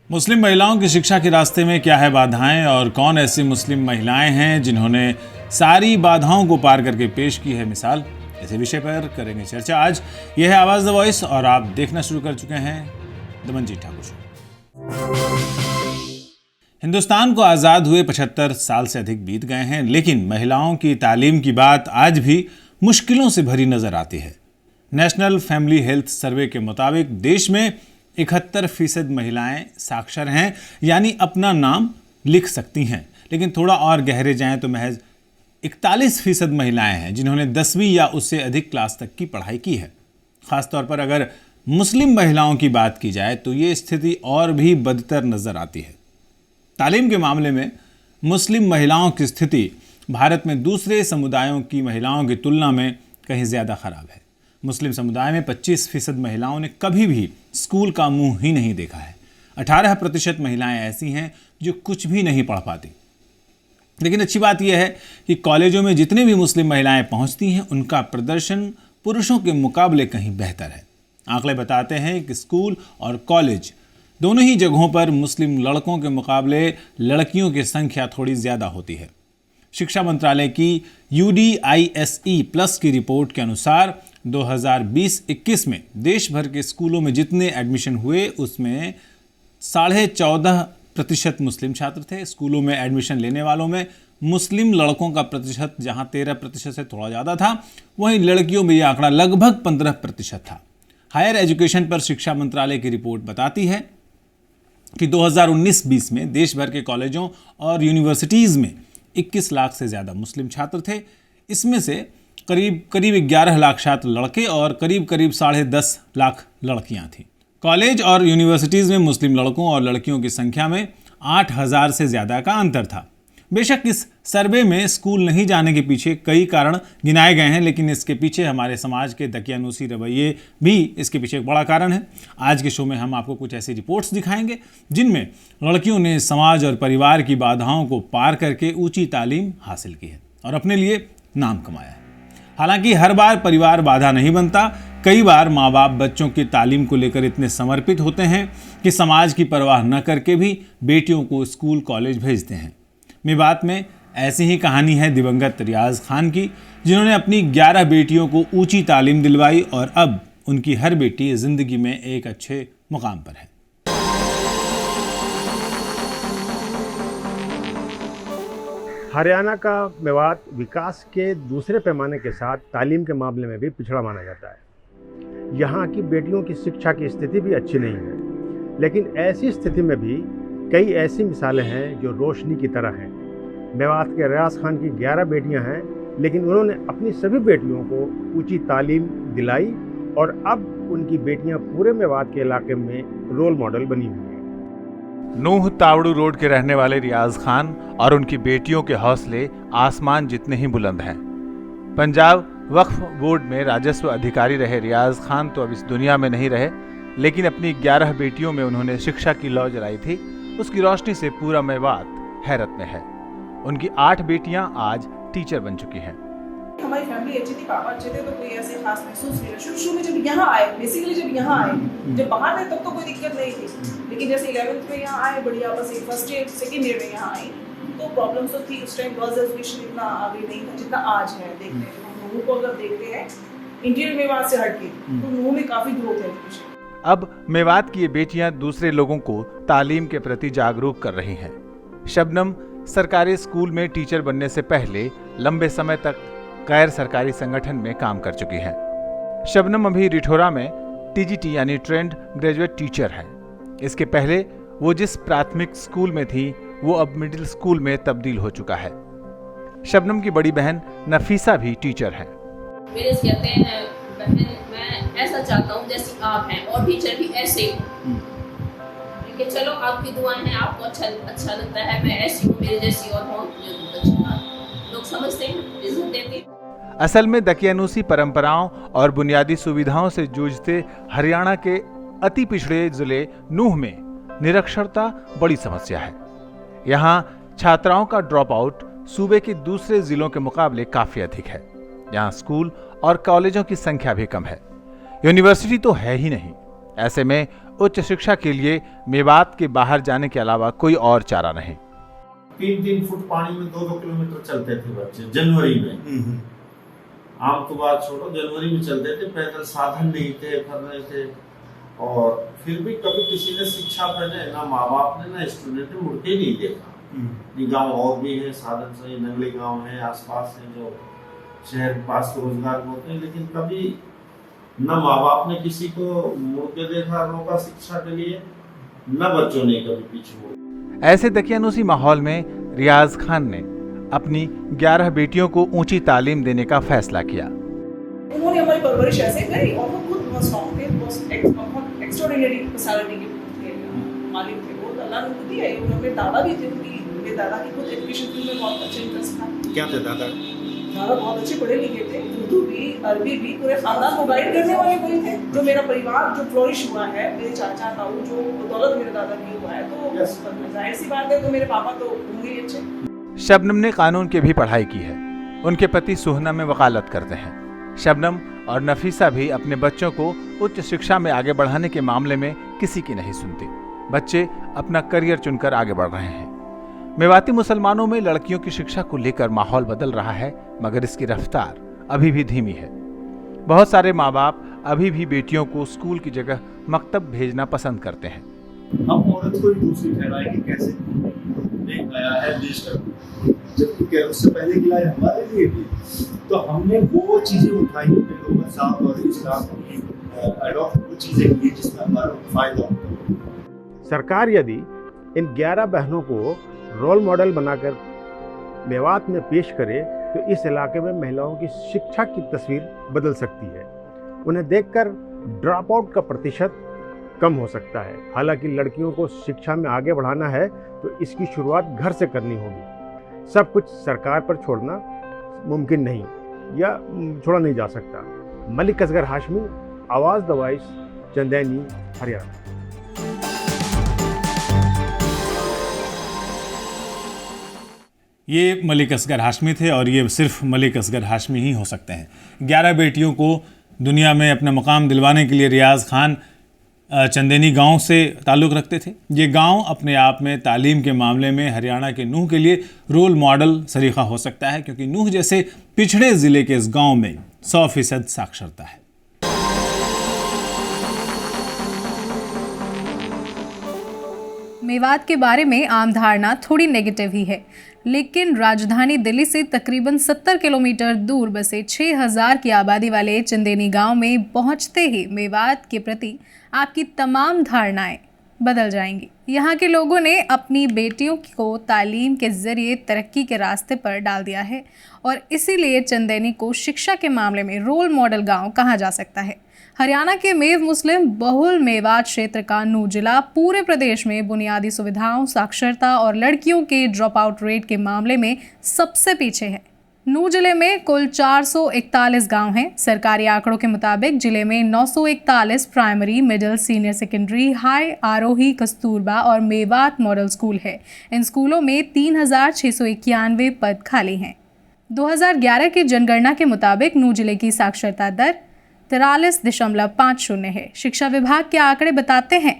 मुस्लिम महिलाओं की शिक्षा के रास्ते में क्या है बाधाएं और कौन ऐसी मुस्लिम महिलाएं हैं जिन्होंने सारी बाधाओं को पार करके पेश की है मिसाल। इसी विषय पर करेंगे चर्चा। आज यह है आवाज द वॉइस और आप देखना शुरू कर चुके हैं दमनजीत ठाकुर शो। हिंदुस्तान को आज़ाद हुए 75 साल से अधिक बीत गए हैं, लेकिन महिलाओं की तालीम की बात आज भी मुश्किलों से भरी नजर आती है। नेशनल फैमिली हेल्थ सर्वे के मुताबिक देश में 71% महिलाएं साक्षर हैं, यानी अपना नाम लिख सकती हैं। लेकिन थोड़ा और गहरे जाएं तो महज 41% महिलाएं हैं जिन्होंने 10वीं या उससे अधिक क्लास तक की पढ़ाई की है। खासतौर पर अगर मुस्लिम महिलाओं की बात की जाए तो ये स्थिति और भी बदतर नजर आती है। तालीम के मामले में मुस्लिम महिलाओं की स्थिति भारत में दूसरे समुदायों की महिलाओं की तुलना में कहीं ज़्यादा खराब है। मुस्लिम समुदाय में 25% महिलाओं ने कभी भी स्कूल का मुंह ही नहीं देखा है। 18% महिलाएं ऐसी हैं जो कुछ भी नहीं पढ़ पाती। लेकिन अच्छी बात यह है कि कॉलेजों में जितनी भी मुस्लिम महिलाएं पहुंचती हैं उनका प्रदर्शन पुरुषों के मुकाबले कहीं बेहतर है। आंकड़े बताते हैं कि स्कूल और कॉलेज दोनों ही जगहों पर मुस्लिम लड़कों के मुकाबले लड़कियों की संख्या थोड़ी ज़्यादा होती है। शिक्षा मंत्रालय की UDISE+ की रिपोर्ट के अनुसार 2020-21 में देश भर के स्कूलों में जितने एडमिशन हुए उसमें 14.5% मुस्लिम छात्र थे। स्कूलों में एडमिशन लेने वालों में मुस्लिम लड़कों का प्रतिशत जहां 13% से थोड़ा ज़्यादा था, वहीं लड़कियों में यह आंकड़ा लगभग 15% था। हायर एजुकेशन पर शिक्षा मंत्रालय की रिपोर्ट बताती है कि 2019-20 में देश भर के कॉलेजों और यूनिवर्सिटीज़ में 21 लाख से ज़्यादा मुस्लिम छात्र थे। इसमें से करीब 11 लाख छात्र लड़के और करीब 10.5 लाख लड़कियां थीं। कॉलेज और यूनिवर्सिटीज़ में मुस्लिम लड़कों और लड़कियों की संख्या में 8,000 से ज़्यादा का अंतर था। बेशक इस सर्वे में स्कूल नहीं जाने के पीछे कई कारण गिनाए गए हैं, लेकिन इसके पीछे हमारे समाज के दकियानूसी रवैये भी इसके पीछे एक बड़ा कारण है। आज के शो में हम आपको कुछ ऐसी रिपोर्ट्स दिखाएंगे जिनमें लड़कियों ने समाज और परिवार की बाधाओं को पार करके ऊंची तालीम हासिल की है और अपने लिए नाम कमाया है। हालांकि हर बार परिवार बाधा नहीं बनता। कई बार माँ बाप बच्चों की तालीम को लेकर इतने समर्पित होते हैं कि समाज की परवाह न करके भी बेटियों को स्कूल कॉलेज भेजते हैं। मेवात में ऐसी ही कहानी है दिवंगत रियाज खान की, जिन्होंने अपनी 11 बेटियों को ऊंची तालीम दिलवाई और अब उनकी हर बेटी जिंदगी में एक अच्छे मुकाम पर है। हरियाणा का मेवात विकास के दूसरे पैमाने के साथ तालीम के मामले में भी पिछड़ा माना जाता है। यहाँ की बेटियों की शिक्षा की स्थिति भी अच्छी नहीं है, लेकिन ऐसी स्थिति में भी कई ऐसी मिसालें हैं जो रोशनी की तरह हैं। मेवात के रियाज खान की 11 बेटियां हैं, लेकिन उन्होंने अपनी सभी बेटियों को ऊंची तालीम दिलाई और अब उनकी बेटियां पूरे मेवात के इलाके में रोल मॉडल बनी हुई हैं। नूह तावड़ू रोड के रहने वाले रियाज खान और उनकी बेटियों के हौसले आसमान जितने ही बुलंद हैं। पंजाब वक्फ बोर्ड में राजस्व अधिकारी रहे रियाज खान तो अब इस दुनिया में नहीं रहे, लेकिन अपनी 11 बेटियों में उन्होंने शिक्षा की लौ जलाई थी। उसकी रोशनी से पूरा मेवात हैरत में है। उनकी 8 बेटियां आज टीचर बन चुकी हैं। हमारी फैमिली अच्छी थी, पापा अच्छे थे, तो कोई ऐसे खास महसूस नहीं। शुरू में जब यहाँ आए, बेसिकली जब यहाँ आए, जब बाहर थे तब तो कोई दिक्कत नहीं थी, लेकिन जैसे 11th में यहाँ आए, बढ़िया बस फर्स्ट ईयर सेकेंड ईयर में यहाँ आई तो प्रॉब्लम्स तो थी। उस टाइम गर्ल्स एजुकेशन इतना आगे नहीं था जितना आज है। देखते हैं नूह को अगर देखते हैं इंटीरियर मेवात से हटके तो नूह में काफी ग्रोथ है एजुकेशन। अब मेवात की ये बेटियां दूसरे लोगों को तालीम के प्रति जागरूक कर रही हैं। शबनम सरकारी स्कूल में टीचर बनने से पहले लंबे समय तक गैर सरकारी संगठन में काम कर चुकी हैं। शबनम अभी रिठोरा में TGT यानी ट्रेंड ग्रेजुएट टीचर है। इसके पहले वो जिस प्राथमिक स्कूल में थी वो अब मिडिल स्कूल में तब्दील हो चुका है। शबनम की बड़ी बहन नफीसा भी टीचर है। मेरे से कहते हैं बहन मैं ऐसा चाहता हूँ जैसी आप हैं और टीचर भी ऐसे ही। चलो आपकी दुआएं हैं, आपको अच्छा लगता है, मैं ऐसी हूँ, मेरे जैसी और हो, लोग समझते हैं, इज्जत देते हैं। असल में दकियानूसी परंपराओं और बुनियादी सुविधाओं से जूझते हरियाणा के अति पिछड़े जिले नूह में निरक्षरता बड़ी समस्या है। यहाँ छात्राओं का ड्रॉप आउट सूबे के दूसरे जिलों के मुकाबले काफी अधिक है। यहाँ स्कूल और कॉलेजों की संख्या भी कम है, यूनिवर्सिटी तो है ही नहीं। ऐसे में उच्च शिक्षा के लिए मेवात के बाहर जाने के अलावा कोई और चारा नहीं। 3-3 फुट पानी में 2-2 किलोमीटर चलते थे बच्चे जनवरी में। आम तो बात छोड़ो, जनवरी में चलते थे, पैदल साधन नहीं थे, कर रहे थे। और फिर भी कभी किसी ने शिक्षा पहले ना माँ बाप ने ना स्टूडेंट ने मुड़ के नहीं देखा। गाँव और भी है, साधन सही नगली गाँव है, आसपास है जो शहर के पास रोजगार होते हैं, लेकिन कभी न माँ बाप ने किसी को मुड़ के देखा, रोका शिक्षा के लिए, न बच्चों ने कभी पीछे मुड़ा। ऐसे दकियानूसी माहौल में रियाज खान ने अपनी 11 बेटियों को ऊंची तालीम देने का फैसला किया। उन्होंने हमारी परवरिश ऐसे करी और वो खुद बहुत स्ट्रॉन्ग थे, बहुत एक्स्ट्राऑर्डिनरी पर्सनालिटी के मालिक थे वो। अल्लाह ने उनको दिया है। उन्होंने दादा भी थे, उनकी मेरे दादा की खुद एजुकेशन फील्ड में बहुत अच्छा इंटरेस्ट था। क्या थे दादा? दादा बहुत अच्छे पढ़े लिखे थे, उर्दू भी अरबी भी, पूरे खानदान को गाइड करने वाले कोई थे। जो मेरा परिवार जो फ्लोरिश हुआ है, मेरे चाचा ताऊ जो बदौलत मेरे दादा की हुआ है, तो जाहिर सी बात है तो मेरे पापा तो होंगे ही अच्छे। शबनम ने कानून की भी पढ़ाई की है। उनके पति सुहना में वकालत करते हैं। शबनम और नफीसा भी अपने बच्चों को उच्च शिक्षा में आगे बढ़ाने के मामले में किसी की नहीं सुनती। बच्चे अपना करियर चुनकर आगे बढ़ रहे हैं। मेवाती मुसलमानों में लड़कियों की शिक्षा को लेकर माहौल बदल रहा है, मगर इसकी रफ्तार अभी भी धीमी है। बहुत सारे माँ बाप अभी भी बेटियों को स्कूल की जगह मकतब भेजना पसंद करते हैं। हम औरत को ही दूसरी ठहराए कि कैसे एक नया है देश का, जबकि उससे पहले की लाइन हमारे लिए थी। तो हमने वो चीजें उठाई, पैगंबर साहब और इस्लाम की अडॉप्ट वो चीजें की जिसमें हमारा फायदा होता। सरकार यदि इन 11 बहनों को रोल मॉडल बनाकर मेवात में पेश करे तो इस इलाके में महिलाओं की शिक्षा की तस्वीर बदल सकती है। उन्हें देखकर ड्रॉप आउट का प्रतिशत कम हो सकता है। हालांकि लड़कियों को शिक्षा में आगे बढ़ाना है तो इसकी शुरुआत घर से करनी होगी। सब कुछ सरकार पर छोड़ना मुमकिन नहीं या छोड़ा नहीं जा सकता। मलिक असगर हाशमी, आवाज़ द वॉइस, चंदैनी, हरियाणा। ये मलिक असगर हाशमी थे और ये सिर्फ मलिक असगर हाशमी ही हो सकते हैं। 11 बेटियों को दुनिया में अपना मुकाम दिलवाने के लिए रियाज खान चंदेनी गांव से ताल्लुक़ रखते थे। ये गांव अपने आप में तालीम के मामले में हरियाणा के नूह के लिए रोल मॉडल सरीखा हो सकता है, क्योंकि नूह जैसे पिछड़े ज़िले के इस गांव में 100% साक्षरता है। मेवात के बारे में आम धारणा थोड़ी नेगेटिव ही है, लेकिन राजधानी दिल्ली से तकरीबन 70 किलोमीटर दूर बसे 6000 की आबादी वाले चंदेनी गांव में पहुंचते ही मेवात के प्रति आपकी तमाम धारणाएं बदल जाएंगी। यहाँ के लोगों ने अपनी बेटियों को तालीम के ज़रिए तरक्की के रास्ते पर डाल दिया है और इसीलिए चंदेनी को शिक्षा के मामले में रोल मॉडल गांव कहा जा सकता है। हरियाणा के मेव मुस्लिम बहुल मेवात क्षेत्र का नूह जिला पूरे प्रदेश में बुनियादी सुविधाओं, साक्षरता और लड़कियों के ड्रॉप आउट रेट के मामले में सबसे पीछे है। नूह जिले में कुल 441 गांव हैं। सरकारी आंकड़ों के मुताबिक जिले में 941 primary, middle, senior secondary, high, Arohi, Kasturba और मेवात मॉडल स्कूल है। इन स्कूलों में 3691 पद खाली हैं। 2011 की जनगणना के मुताबिक नूह जिले की साक्षरता दर 43.50 है। शिक्षा विभाग के आंकड़े बताते हैं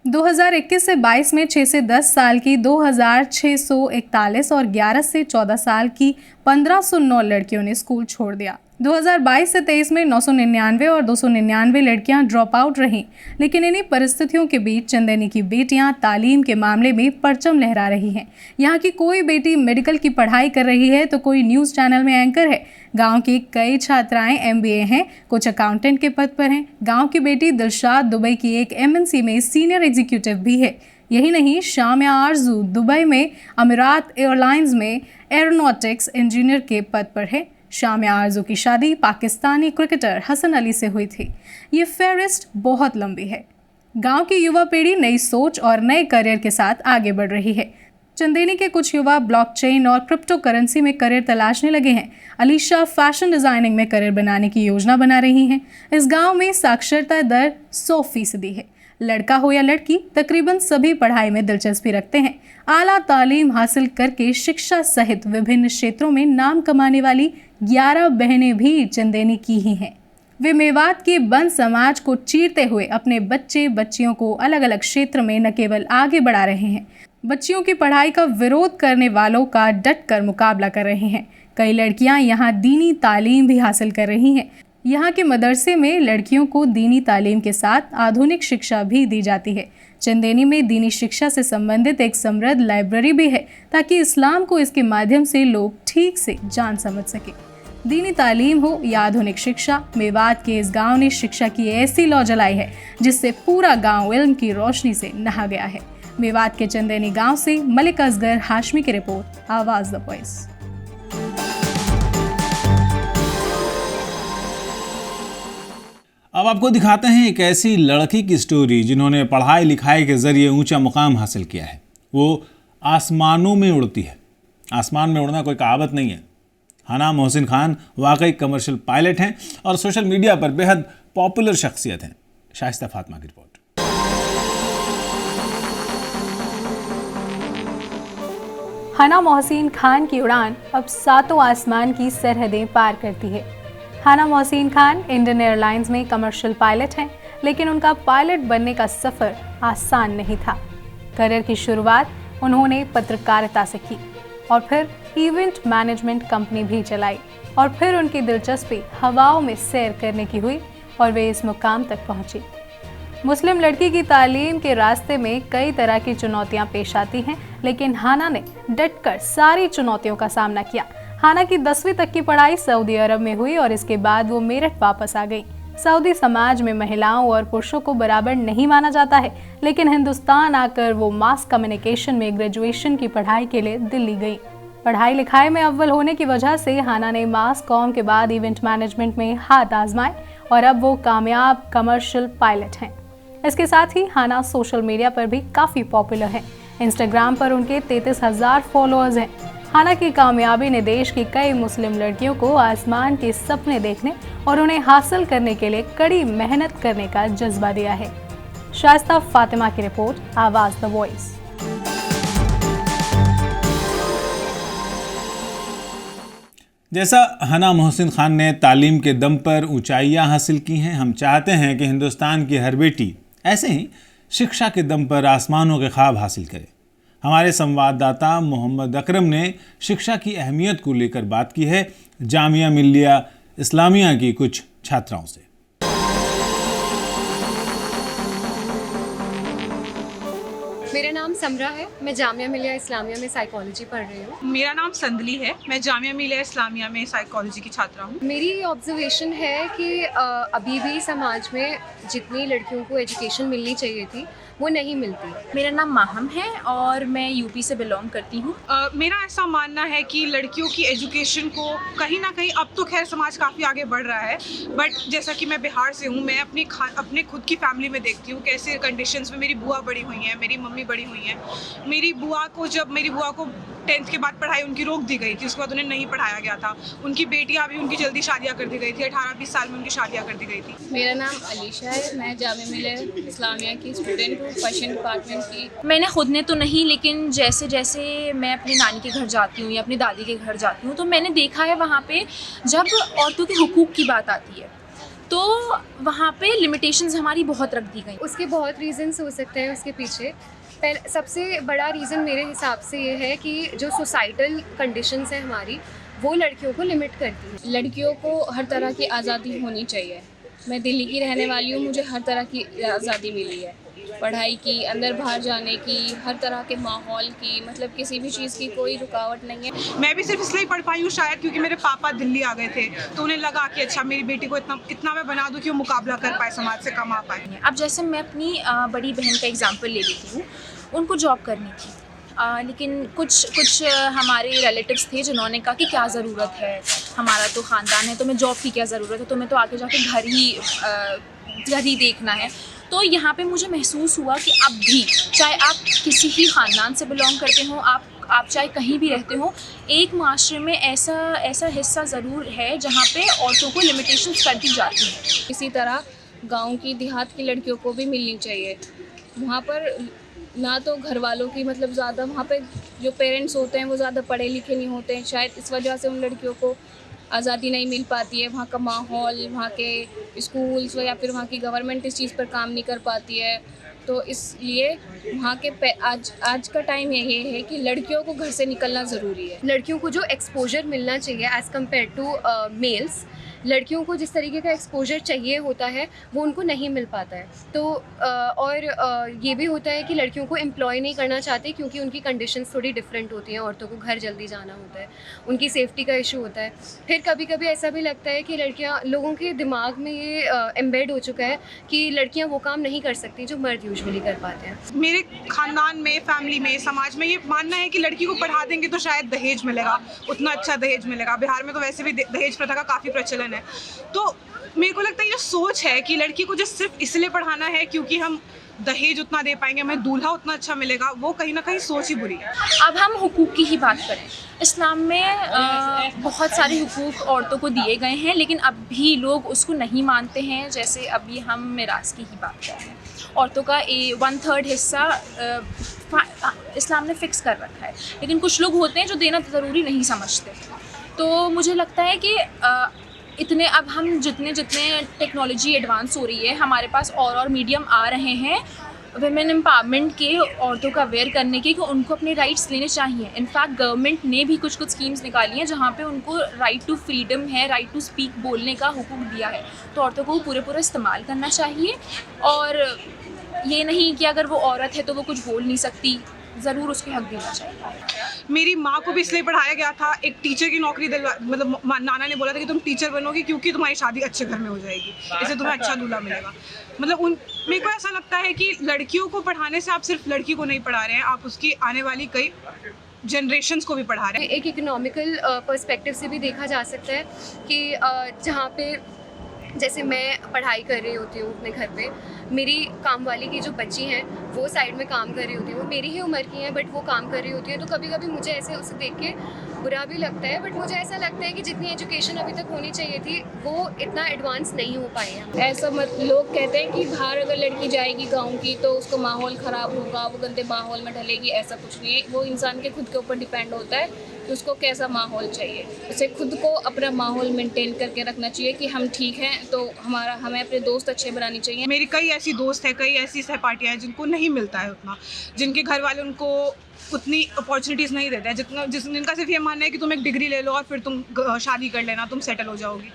2021 से 22 में 6 से 10 साल की 2641 और 11 से 14 साल की 1509 लड़कियों ने स्कूल छोड़ दिया। 2022 से 23 में 999 और 299 लड़कियां ड्रॉप आउट रहीं। लेकिन इन्हीं परिस्थितियों के बीच चंदेनी की बेटियां तालीम के मामले में परचम लहरा रही हैं। यहाँ की कोई बेटी मेडिकल की पढ़ाई कर रही है तो कोई न्यूज़ चैनल में एंकर है। गांव की कई छात्राएं MBA हैं, कुछ अकाउंटेंट के पद पर हैं। गांव की बेटी दिलशाद दुबई की एक MNC में सीनियर एग्जीक्यूटिव भी है। यही नहीं, शामिया आरजू दुबई में अमीरात एयरलाइंस में एरोनॉटिक्स इंजीनियर के पद पर है। शामिया आरजू की शादी पाकिस्तानी क्रिकेटर हसन अली से हुई थी। ये फेहरिस्त बहुत लंबी है। गांव की युवा पीढ़ी नई सोच और नए करियर के साथ आगे बढ़ रही है। चंदेनी के कुछ युवा ब्लॉकचेन और क्रिप्टो करेंसी में करियर तलाशने लगे हैं। अलीशा फैशन डिज़ाइनिंग में करियर बनाने की योजना बना रही हैं। इस गांव में साक्षरता दर 100% है। लड़का हो या लड़की, तकरीबन सभी पढ़ाई में दिलचस्पी रखते हैं। आला तालीम हासिल करके शिक्षा सहित विभिन्न क्षेत्रों में नाम कमाने वाली 11 बहनें भी चंदेनी की ही हैं। वे मेवात के बंद समाज को चीरते हुए अपने बच्चे बच्चियों को अलग अलग क्षेत्र में न केवल आगे बढ़ा रहे हैं, बच्चियों की पढ़ाई का विरोध करने वालों का डट कर मुकाबला कर रहे हैं। कई लड़कियां यहां दीनी तालीम भी हासिल कर रही हैं। यहाँ के मदरसे में लड़कियों को दीनी तालीम के साथ आधुनिक शिक्षा भी दी जाती है। चंदेनी में दीनी शिक्षा से संबंधित एक समृद्ध लाइब्रेरी भी है ताकि इस्लाम को इसके माध्यम से लोग ठीक से जान समझ सके। दीनी तालीम हो या आधुनिक शिक्षा, मेवात के इस गांव ने शिक्षा की ऐसी लौ जलाई है जिससे पूरा गांव इल्म की रोशनी से नहा गया है। मेवात के चंदेनी गांव से मलिक असगर हाशमी की रिपोर्ट, आवाज द वॉइस। अब आपको दिखाते हैं एक ऐसी लड़की की स्टोरी जिन्होंने पढ़ाई लिखाई के जरिए ऊंचा मुकाम हासिल किया है। वो आसमानों में उड़ती है। आसमान में उड़ना कोई कहावत नहीं है। हना मोहसिन खान वाकई कमर्शियल पायलट हैं और सोशल मीडिया पर बेहद पॉपुलर शख्सियत हैं। शाइस्ता फातिमा की रिपोर्ट। हना मोहसिन खान की उड़ान अब सातों आसमान की सरहदें पार करती है। हना मोहसिन खान इंडियन एयरलाइंस में कमर्शियल पायलट हैं, लेकिन उनका पायलट बनने का सफ़र आसान नहीं था। करियर की शुरुआत उन्होंने पत्रकारिता से की और फिर इवेंट मैनेजमेंट कंपनी भी चलाई और फिर उनकी दिलचस्पी हवाओं में सैर करने की हुई और वे इस मुकाम तक पहुंची। मुस्लिम लड़की की तालीम के रास्ते में कई तरह की चुनौतियां पेश आती हैं, लेकिन हाना ने डटकर सारी चुनौतियों का सामना किया। हाना की 10वीं तक की पढ़ाई सऊदी अरब में हुई और इसके बाद वो मेरठ वापस आ गई। सऊदी समाज में महिलाओं और पुरुषों को बराबर नहीं माना जाता है, लेकिन हिंदुस्तान आकर वो मास कम्युनिकेशन में ग्रेजुएशन की पढ़ाई के लिए दिल्ली गई। पढ़ाई लिखाई में अव्वल होने की वजह से हाना ने मास कॉम के बाद इवेंट मैनेजमेंट में हाथ आजमाए और अब वो कामयाब कमर्शियल पायलट हैं। इसके साथ ही हाना सोशल मीडिया पर भी काफ़ी पॉपुलर है। इंस्टाग्राम पर उनके 33,000 फॉलोअर्स हैं। हाना की कामयाबी ने देश की कई मुस्लिम लड़कियों को आसमान के सपने देखने और उन्हें हासिल करने के लिए कड़ी मेहनत करने का जज्बा दिया है। शाइस्ता फातिमा की रिपोर्ट, आवाज द वॉइस। जैसा हना मोहसिन खान ने तालीम के दम पर ऊंचाइयां हासिल की हैं, हम चाहते हैं कि हिंदुस्तान की हर बेटी ऐसे ही शिक्षा के दम पर आसमानों के ख्वाब हासिल करे। हमारे संवाददाता मोहम्मद अकरम ने शिक्षा की अहमियत को लेकर बात की है जामिया मिल्लिया इस्लामिया की कुछ छात्राओं से। मेरा नाम समरा है। मैं जामिया मिलिया इस्लामिया में साइकोलॉजी पढ़ रही हूँ। मेरा नाम संदली है। मैं जामिया मिलिया इस्लामिया में साइकोलॉजी की छात्रा हूँ। मेरी ऑब्जर्वेशन है कि अभी भी समाज में जितनी लड़कियों को एजुकेशन मिलनी चाहिए थी वो नहीं मिलती। मेरा नाम माहम है और मैं यूपी से बिलोंग करती हूँ। मेरा ऐसा मानना है कि लड़कियों की एजुकेशन को कहीं ना कहीं, अब तो खैर समाज काफ़ी आगे बढ़ रहा है, बट जैसा कि मैं बिहार से हूँ, मैं अपने खुद की फैमिली में देखती हूँ कैसे कंडीशंस में मेरी बुआ बड़ी हुई हैं, मेरी मम्मी बड़ी हुई हैं। मेरी बुआ को 10th के बाद पढ़ाई उनकी रोक दी गई थी, उसके बाद उन्हें नहीं पढ़ाया गया था। उनकी बेटियां भी उनकी जल्दी शादियां कर दी गई थी, 18-20 साल में उनकी शादियां कर दी गई थी। मेरा नाम अलीशा है। मैं जामिया मिलिया इस्लामिया की स्टूडेंट हूँ, फैशन डिपार्टमेंट की। मैंने खुद ने तो नहीं, लेकिन जैसे जैसे मैं अपनी नानी के घर जाती हूँ या अपनी दादी के घर जाती हूँ तो मैंने देखा है वहाँ पे जब औरतों के हुकूक की बात आती है तो वहाँ पे लिमिटेशंस हमारी बहुत रख दी गई। उसके बहुत रीज़न्स हो सकते हैं उसके पीछे। सबसे बड़ा रीज़न मेरे हिसाब से ये है कि जो सोसाइटल कंडीशंस हैं हमारी, वो लड़कियों को लिमिट करती है। लड़कियों को हर तरह की आज़ादी होनी चाहिए। मैं दिल्ली की रहने वाली हूँ, मुझे हर तरह की आज़ादी मिली है, पढ़ाई की, अंदर बाहर जाने की, हर तरह के माहौल की, मतलब किसी भी चीज़ की कोई रुकावट नहीं है। मैं भी सिर्फ इसलिए पढ़ पाई हूँ शायद क्योंकि मेरे पापा दिल्ली आ गए थे, तो उन्हें लगा कि अच्छा मेरी बेटी को इतना मैं बना दूँ कि वो मुकाबला कर पाए, समाज से कमा पाए। अब जैसे मैं अपनी बड़ी बहन का एग्जाम्पल ले लेती हूँ, उनको जॉब करनी थी, लेकिन कुछ हमारे रिलेटिव्स थे जिन्होंने कहा कि क्या ज़रूरत है, हमारा तो ख़ानदान है, तुम्हें जॉब की क्या ज़रूरत है, तुम्हें तो आगे जाके घर ही देखना है। तो यहाँ पे मुझे महसूस हुआ कि अब भी चाहे आप किसी भी ख़ानदान से बिलोंग करते हो, आप चाहे कहीं भी रहते हो, एक माशरे में ऐसा हिस्सा ज़रूर है जहाँ पे औरतों को लिमिटेशंस कर दी जाती हैं। इसी तरह गांव की, देहात की लड़कियों को भी मिलनी चाहिए। वहाँ पर ना तो घर वालों की, मतलब ज़्यादा वहाँ पे जो पेरेंट्स होते हैं वो ज़्यादा पढ़े लिखे नहीं होते हैं, शायद इस वजह से उन लड़कियों को आज़ादी नहीं मिल पाती है, वहाँ का माहौल, वहाँ के स्कूल्स या फिर वहाँ की गवर्नमेंट इस चीज़ पर काम नहीं कर पाती है। तो इसलिए वहाँ के आज का टाइम ये है कि लड़कियों को घर से निकलना ज़रूरी है। लड़कियों को जो एक्सपोजर मिलना चाहिए एज़ कम्पेयर टू मेल्स, लड़कियों को जिस तरीके का एक्सपोजर चाहिए होता है वो उनको नहीं मिल पाता है। तो ये भी होता है कि लड़कियों को एम्प्लॉय नहीं करना चाहते क्योंकि उनकी कंडीशंस थोड़ी डिफरेंट होती हैं। औरतों को घर जल्दी जाना होता है, उनकी सेफ्टी का इशू होता है। फिर कभी कभी ऐसा भी लगता है कि लोगों के दिमाग में ये एम्बेड हो चुका है कि लड़कियाँ वो काम नहीं कर सकती जो मर्द यूजुअली कर पाते हैं। मेरे खानदान में, फैमिली में, समाज में ये मानना है कि लड़की को पढ़ा देंगे तो शायद दहेज मिलेगा, उतना अच्छा दहेज मिलेगा। बिहार में तो वैसे भी दहेज प्रथा का काफ़ी प्रचलन है। तो मेरे को लगता है ये सोच है कि लड़की को जो सिर्फ इसलिए पढ़ाना है क्योंकि हम दहेज उतना दे पाएंगे, हमें दूल्हा उतना अच्छा मिलेगा, वो कहीं ना कहीं सोच ही बुरी है। अब हम हुकूक की ही बात करें, इस्लाम में बहुत सारे हुकूक औरतों को दिए गए हैं, लेकिन अब भी लोग उसको नहीं मानते हैं। जैसे अभी हम मिरास की ही बात कर रहे हैं, औरतों का 1/3 हिस्सा इस्लाम ने फ़िक्स कर रखा है, लेकिन कुछ लोग होते हैं जो देना ज़रूरी नहीं समझते। तो मुझे लगता है कि अब हम जितने टेक्नोलॉजी एडवांस हो रही है, हमारे पास और मीडियम आ रहे हैं वुमेन एम्पावरमेंट के, औरतों का अवेयर करने के, कि उनको अपने राइट्स लेने चाहिए। इनफैक्ट गवर्नमेंट ने भी कुछ स्कीम्स निकाली हैं जहाँ पे उनको राइट टू फ्रीडम है, राइट टू स्पीक बोलने का हुकूक दिया है। तो औरतों को पूरा इस्तेमाल करना चाहिए, और ये नहीं कि अगर वो औरत है तो वो कुछ बोल नहीं सकती, ज़रूर उसको हक देना चाहिए। मेरी माँ को भी इसलिए पढ़ाया गया था, एक टीचर की नौकरी मतलब नाना ने बोला था कि तुम टीचर बनोगी क्योंकि तुम्हारी शादी अच्छे घर में हो जाएगी, इससे तुम्हें अच्छा दूल्हा मिलेगा। मतलब मेरे को ऐसा लगता है कि लड़कियों को पढ़ाने से आप सिर्फ लड़की को नहीं पढ़ा रहे हैं, आप उसकी आने वाली कई जनरेशंस को भी पढ़ा रहे हैं। एक इकोनॉमिकल पर्सपेक्टिव से भी देखा जा सकता है कि जहाँ पे जैसे मैं पढ़ाई कर रही होती हूँ अपने घर पे, मेरी काम वाली की जो बच्ची हैं वो साइड में काम कर रही होती है, वो मेरी ही उम्र की हैं बट वो काम कर रही होती है। तो कभी कभी मुझे ऐसे उसे देख के बुरा भी लगता है, बट मुझे ऐसा लगता है कि जितनी एजुकेशन अभी तक होनी चाहिए थी वो इतना एडवांस नहीं हो पाई है। ऐसा लोग कहते हैं कि बाहर अगर लड़की जाएगी गाँव की तो उसको माहौल ख़राब होगा, वो गंदे माहौल में ढलेगी। ऐसा कुछ नहीं है, वो इंसान के खुद के ऊपर डिपेंड होता है कि उसको कैसा माहौल चाहिए। उसे खुद को अपना माहौल मेंटेन करके रखना चाहिए कि हम ठीक हैं, तो हमें अपने दोस्त अच्छे बनाने चाहिए। मेरी कई ऐसी दोस्त है, कई ऐसी सहपाठियाँ हैं जिनको नहीं मिलता है उतना, जिनके घर वाले उनको उतनी अपॉर्चुनिटीज़ नहीं देते हैं, जिनका सिर्फ ये मानना है कि तुम एक डिग्री ले लो और फिर तुम शादी कर लेना, तुम सेटल हो जाओगी।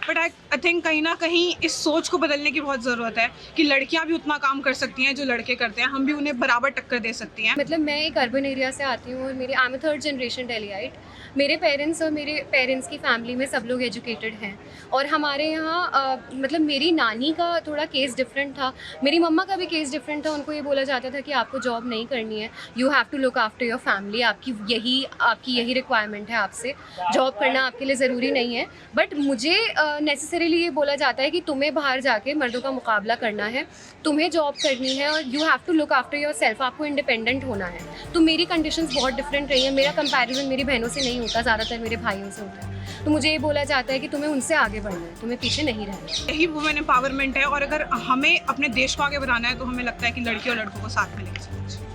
बट आई थिंक कहीं ना कहीं इस सोच को बदलने की बहुत ज़रूरत है कि लड़कियां भी उतना काम कर सकती हैं जो लड़के करते हैं, हम भी उन्हें बराबर टक्कर दे सकती हैं। मतलब मैं एक अर्बन एरिया से आती हूँ और आई एम 3rd जनरेशन डेलीआइट। मेरे पेरेंट्स और मेरे पेरेंट्स की फैमिली में सब लोग एजुकेटेड हैं, और हमारे यहाँ मतलब मेरी नानी का थोड़ा केस डिफरेंट था, मेरी मम्मा का भी केस डिफरेंट था। उनको ये बोला जाता था कि आपको जॉब नहीं करनी है, you have to look after your family, आपकी यही रिक्वायरमेंट है, आपसे जॉब करना आपके लिए ज़रूरी नहीं है। बट मुझे नेसेसरीली ये बोला जाता है कि तुम्हें बाहर जाके मर्दों का मुकाबला करना है, तुम्हें जॉब करनी है और you have to look after yourself, आपको इंडिपेंडेंट होना है। तो मेरी कंडीशंस बहुत डिफरेंट रही है, मेरा कंपैरिजन मेरी बहनों से नहीं होता, ज़्यादातर मेरे भाइयों से होता है। तो मुझे ये बोला जाता है कि तुम्हें उनसे आगे बढ़ना है, तुम्हें पीछे नहीं रहना है। यही वुमेन एम्पावरमेंट है, और अगर हमें अपने देश को आगे बढ़ाना है तो हमें लगता है कि लड़की और लड़कों को साथ में लेके चलना चाहिए।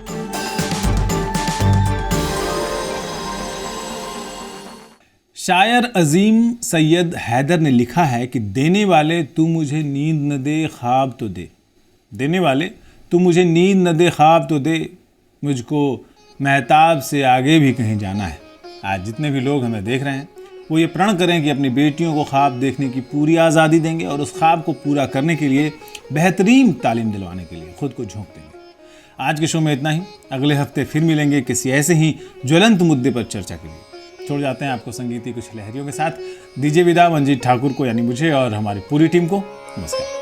शायर अजीम सैयद हैदर ने लिखा है कि देने वाले तू मुझे नींद न दे ख्वाब तो दे, देने वाले तू मुझे नींद न दे ख्वाब तो दे, मुझको महताब से आगे भी कहीं जाना है। आज जितने भी लोग हमें देख रहे हैं वो ये प्रण करें कि अपनी बेटियों को ख्वाब देखने की पूरी आज़ादी देंगे और उस ख्वाब को पूरा करने के लिए बेहतरीन तालीम दिलवाने के लिए खुद को झोंक देंगे। आज के शो में इतना ही, अगले हफ्ते फिर मिलेंगे किसी ऐसे ही ज्वलंत मुद्दे पर चर्चा के लिए। छोड़ जाते हैं आपको संगीत की कुछ लहरियों के साथ। दीजिए विदा मंजीत ठाकुर को, यानी मुझे और हमारी पूरी टीम को। नमस्कार।